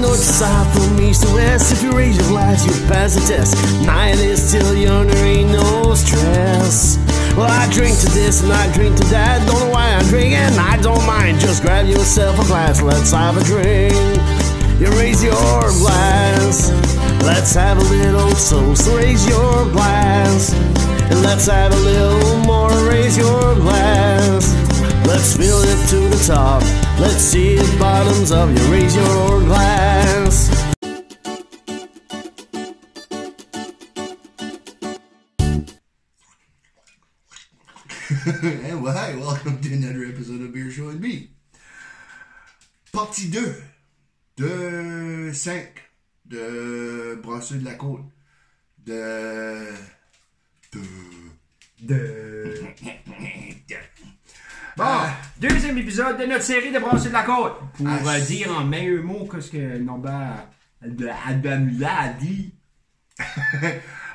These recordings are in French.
north to south, from east to west. If you raise your glass, you pass the test. Night is till yonder ain't no stress. Well, I drink to this and I drink to that. Don't know why I'm drinking, I don't mind. Just grab yourself a glass, let's have a drink. You raise your glass, let's have a little toast. Raise your glass, and let's have a little more. Raise your glass, let's fill it to the top. Let's see the bottoms of you. Raise your glass. And well, hi, welcome to another episode of Beer Show and Me. Partie 2 de 5 de Brasseux de la Côte. Bon, deuxième épisode de notre série de Brasseux de la Côte. Pour dire en meilleur mot que ce que Norbert a dit.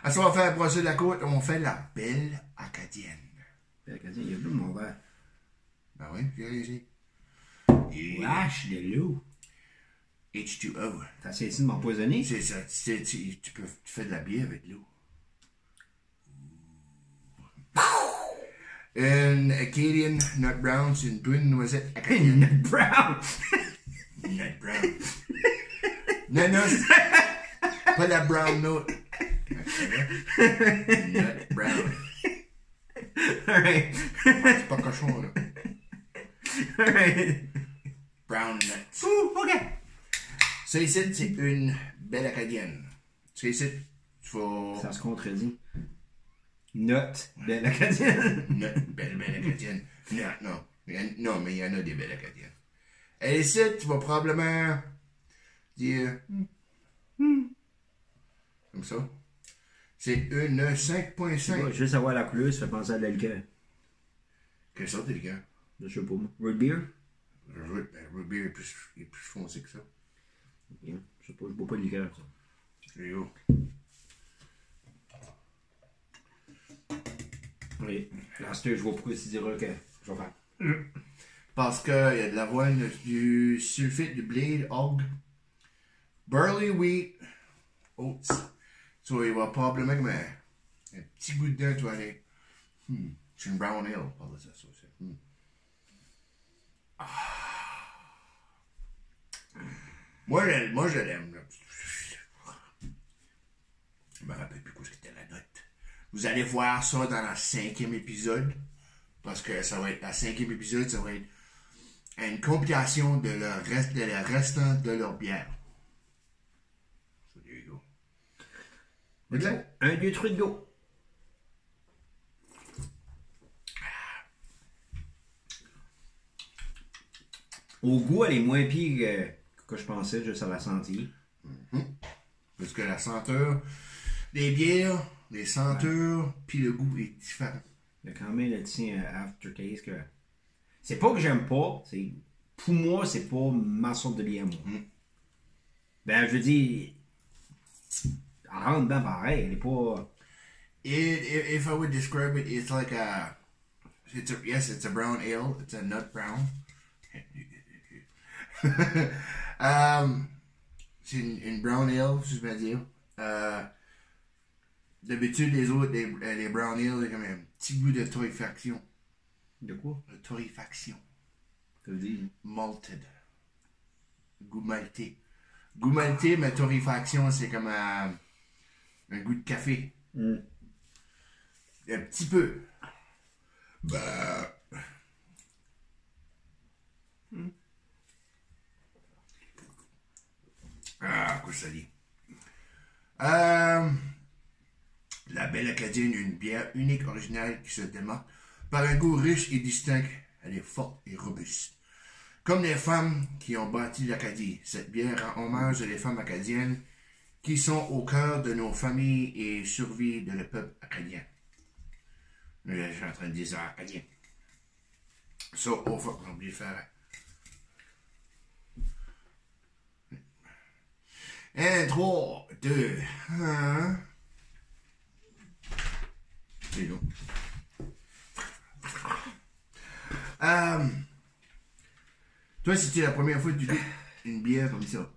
À ce qu'on va faire Brasseux de la Côte, on fait la belle acadienne. Belle acadienne, il y a de l'eau, mon verre. Ben oui, viens ici. Wesh, de l'eau. H2O. T'as essayé de m'empoisonner? C'est ça, tu fais de la bière avec l'eau. Une Acadian Nut Brown, c'est une brune noisette acadienne. Nut Brown! Nut Brown. Non, c'est pas la brown note. Nut Brown. Alright. C'est pas cochon, là. Alright. Brown nuts. Ouh, ok. Ça ici, c'est une belle acadienne. Ça ici, tu vas... Ça se contredit. Note belle acadienne. Belle acadienne. Non, mais il y en a des belles acadiennes. Et ici, tu vas probablement dire... Comme ça. C'est une 5.5. Juste avoir la couleur, ça fait penser à de la liqueur. Quelle sorte de liqueur? Je sais pas, moi. Root beer? Root beer est plus foncé que ça. Yeah. Je sais pas, je bois pas de liqueur, ça. C'est haut. Oui. Là, je vois pourquoi tu diras que je vais faire. Parce qu'il y a de l'avoine, du sulfite, du blé, hog, barley, wheat, oats. So, il va probablement comme un petit goût dedans, tu vas aller. C'est une brown ale, on parle de ça. Moi, je l'aime. Je me rappelle plus quoi c'était la note. Vous allez voir ça dans le 5e épisode. Parce que ça va être, la 5e épisode, ça va être une compilation de le restant de leur bière. So, there you go. Okay. 1, 2, 3, go! Au goût, elle est moins pire que je pensais, juste à la sentir. Parce que la senteur des bières, les senteurs, puis le goût est différent. Il y a quand même le petit aftertaste que... C'est pas que j'aime pas, c'est... Pour moi, c'est pas ma sorte de bière, moi. Ben, je veux dire... Elle rentre dedans pareil, elle est pas... If I would describe it, it's like a... it's a brown ale. It's a nut brown. C'est une brown ale, si je veux dire. D'habitude, les autres, les brown ale, il y a comme un petit goût de torréfaction. De quoi? De torréfaction. Ça veut dire? Malted. Goût malté. Goût malté, mais torréfaction, c'est comme un goût de café. Un petit peu. Bah. Ah, quoi ça dit? La Belle Acadienne, une bière unique, originale, qui se démarque par un goût riche et distinct. Elle est forte et robuste. Comme les femmes qui ont bâti l'Acadie, cette bière rend hommage aux femmes acadiennes qui sont au cœur de nos familles et survie de le peuple acadien. Je suis en train de dire ça acadien. Ça, on va oublier de faire. 1, 3, 2, 1. C'est long. Toi, c'était la première fois que tu goûtes une bière comme ça.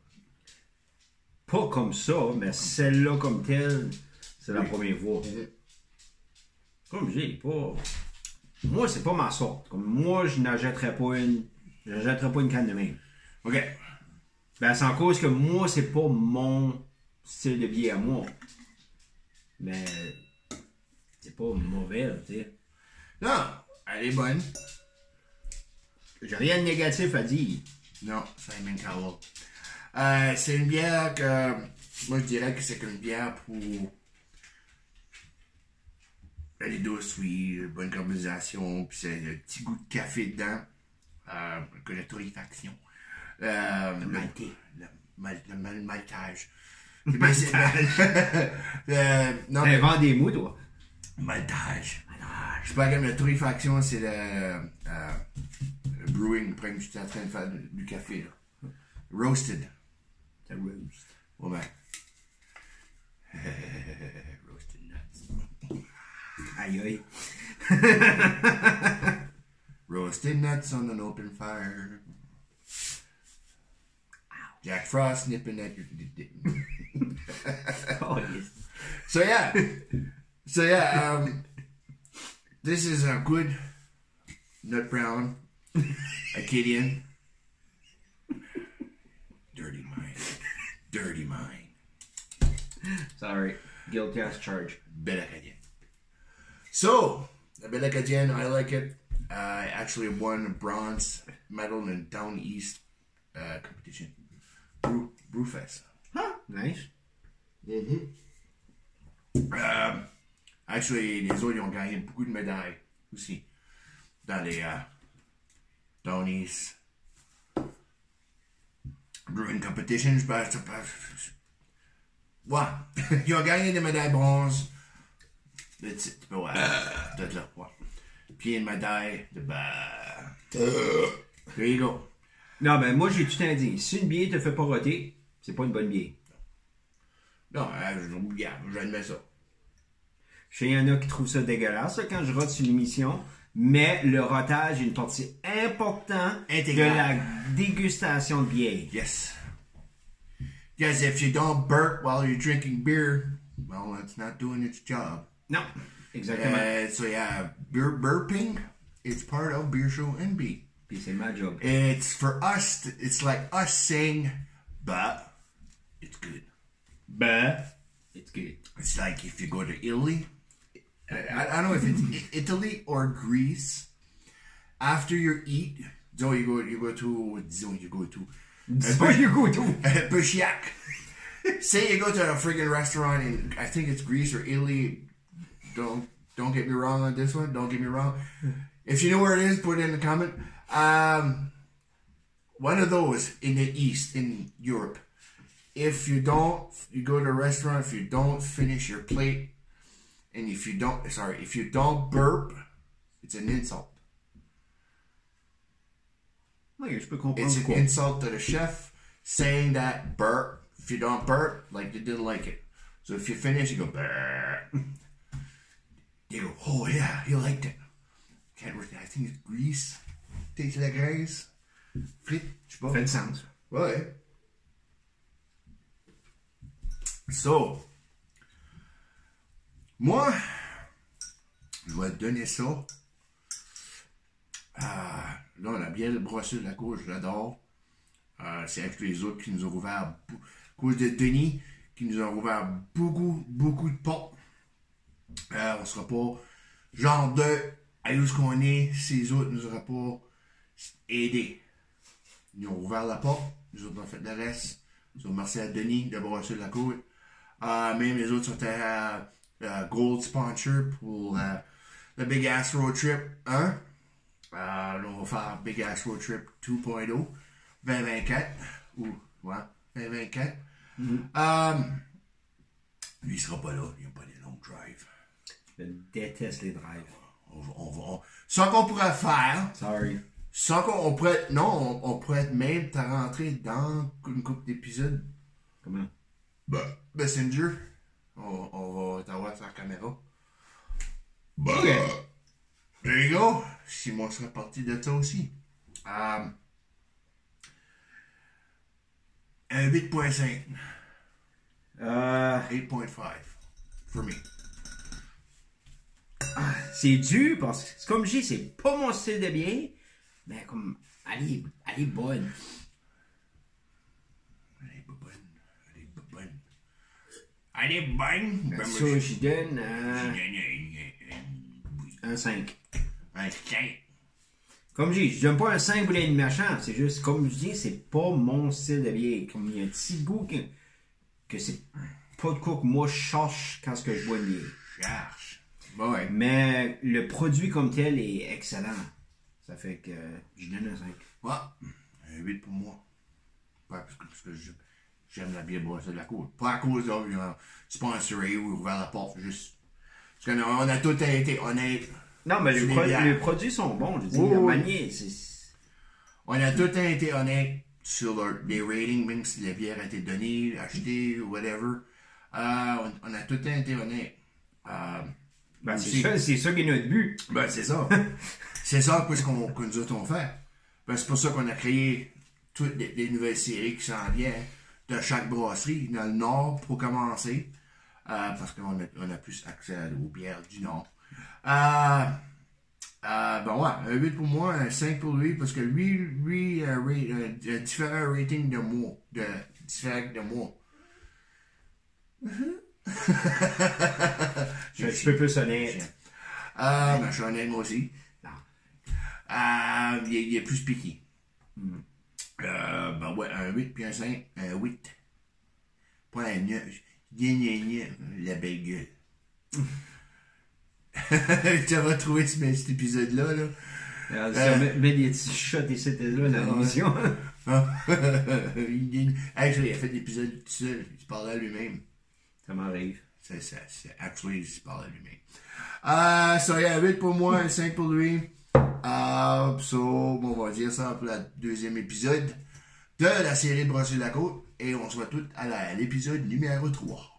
Pas comme ça, mais celle-là comme telle, c'est la première fois. Comme j'ai pas. Moi, c'est pas ma sorte. Comme moi, je n'achèterais pas une. J'achèterais pas une canne de même. OK. Ben, c'est en cause que moi, c'est pas mon style de bière à moi. Mais. C'est pas mauvais, là, tu sais. Non, elle est bonne. J'ai rien de négatif à dire. Non, Simon Cowell. C'est une bière que... Moi, je dirais que c'est une bière pour... Elle est douce, oui, bonne carbonisation, puis c'est un petit goût de café dedans, que la torréfaction. Le maltais. Le maltage. C'est non, mais... Vendez-moi, toi. Maltage. Je sais pas comme la torréfaction, c'est le brewing, après que j'étais en train de faire du café, là. Roasted. C'est roast. Ouais, ben. Roasted nuts. Aïe aïe. Roasted nuts on an open fire. Jack Frost nipping at your Oh, yes. So yeah, this is a good nut brown Acadian. Dirty mind. Sorry. Guilty as charged. Belle Acadienne. So, the Belle Acadienne, I like it. I actually won a bronze medal in Down East competition. Brewfest. Huh? Nice. Actually, les autres, ils ont gagné beaucoup de médailles aussi dans les Down East Brewing Competitions. Ouais, ils ont gagné des médailles bronze. That's it. Ouais, peut-être là. Ouais. Puis une médaille de There you go. Non, ben moi, j'ai tout dit. Si une bière te fait pas roter, c'est pas une bonne bière. Non, j'admets ça. Je sais, il y en a qui trouvent ça dégueulasse là, quand je rote sur l'émission, mais le rotage est une partie importante de la dégustation de bière. Yes. Yes, if you don't burp while you're drinking beer, well, it's not doing its job. Non, exactement. So yeah, burping, it's part of Beer Show NB. Puis c'est ma job. It's for us, it's like us saying, but it's good. But it's good. It's like if you go to Italy, I don't know if it's Italy or Greece. After you eat, so you go to Pushiak. Say you go to a friggin' restaurant in I think it's Greece or Italy. Don't get me wrong on this one. Don't get me wrong. If you know where it is, put it in the comment. One of those in the East in Europe. If you go to a restaurant, if you don't finish your plate, and if you don't burp, it's an insult. Oui, je peux comprendre. It's an insult to the chef saying that burp. If you don't burp, like they didn't like it. So if you finish, you go burp. They go, oh yeah, he liked it. Can't really, I think it's Greece. Tastes like rice. Frites, je sais pas. Fait de sens. Ouais. So, moi, je vais te donner ça. Là, on a bien brossé de la cour, je l'adore. C'est avec les autres qui nous ont ouvert, à cause de Denis, qui nous ont ouvert beaucoup de portes. On sera pas genre de aller où qu'on est, si les autres nous auraient pas aidé. Ils ont ouvert la porte, nous autres on a fait le reste. So, merci à Denis de brosser de la cour. Même les autres sont à Gold Sponsor pour le Big Ass Road Trip 1. Là, on va faire Big Ass Road Trip 2.0 2024. Ou, ouais, 2024. Lui, il sera pas là. Il n'y a pas des long drives. Je déteste les drives. Ça qu'on pourrait faire. Sorry. Ça qu'on pourrait. Non, on pourrait même te rentrer dans une couple d'épisodes. Comment? Messenger. On va t'avoir sur la caméra. Ok. There you go. Si moi je serais parti de ça aussi. Un 8.5. 8.5 for me. C'est dur parce que, comme je dis, c'est pas mon style de bière, mais comme, elle est bonne. Elle est bonne. Ça, je donne un 5. Un 5. Comme je dis, je donne pas un 5 pour les méchants, c'est juste, comme je dis, c'est pas mon style de bière. Comme il y a un petit goût que c'est pas de quoi que moi je cherche quand ce que je bois une bière. Cherche. Bon, ouais. Mais le produit comme tel est excellent. Ça fait que je donne un 5. Ouais. Un 8 pour moi. Pas parce que j'aime la bière brossée de la côte. Pas à cause de sponsoré ou ouvert la porte, juste. Parce qu'on a tout été honnête. Non, mais les produits sont bons, je dis. La manière, on a tout été honnête sur les ratings, même si la bière a été donnée, achetée, ou whatever. On a tout été honnête. Ben, c'est ça qui est notre but. Ben, c'est ça. C'est ça que nous autres on fait. Ben, c'est pour ça qu'on a créé toutes les nouvelles séries qui s'en viennent de chaque brasserie dans le Nord pour commencer. Parce qu'on a plus accès aux bières du Nord. Ben ouais, un 8 pour moi, un 5 pour lui, parce que lui a différents ratings de moi. Différents de moi. Je suis un peu plus honnête. Ben, je suis honnête moi aussi. Il est plus piqué. Ben ouais, un 8 puis un 5. Un 8. Pas un 9. La belle gueule. Tu vas trouver cet épisode-là, là. Mets des petits shots et c'était là dans l'émission. Actually, il a fait l'épisode tout seul. Il se parlait à lui-même. Ça m'arrive. Actually, il se parlait à lui-même. So, il y a 8 pour moi, un 5 pour lui. On va dire ça pour le deuxième épisode de la série Brasser la Côte. Et on se voit tous à l'épisode numéro 3.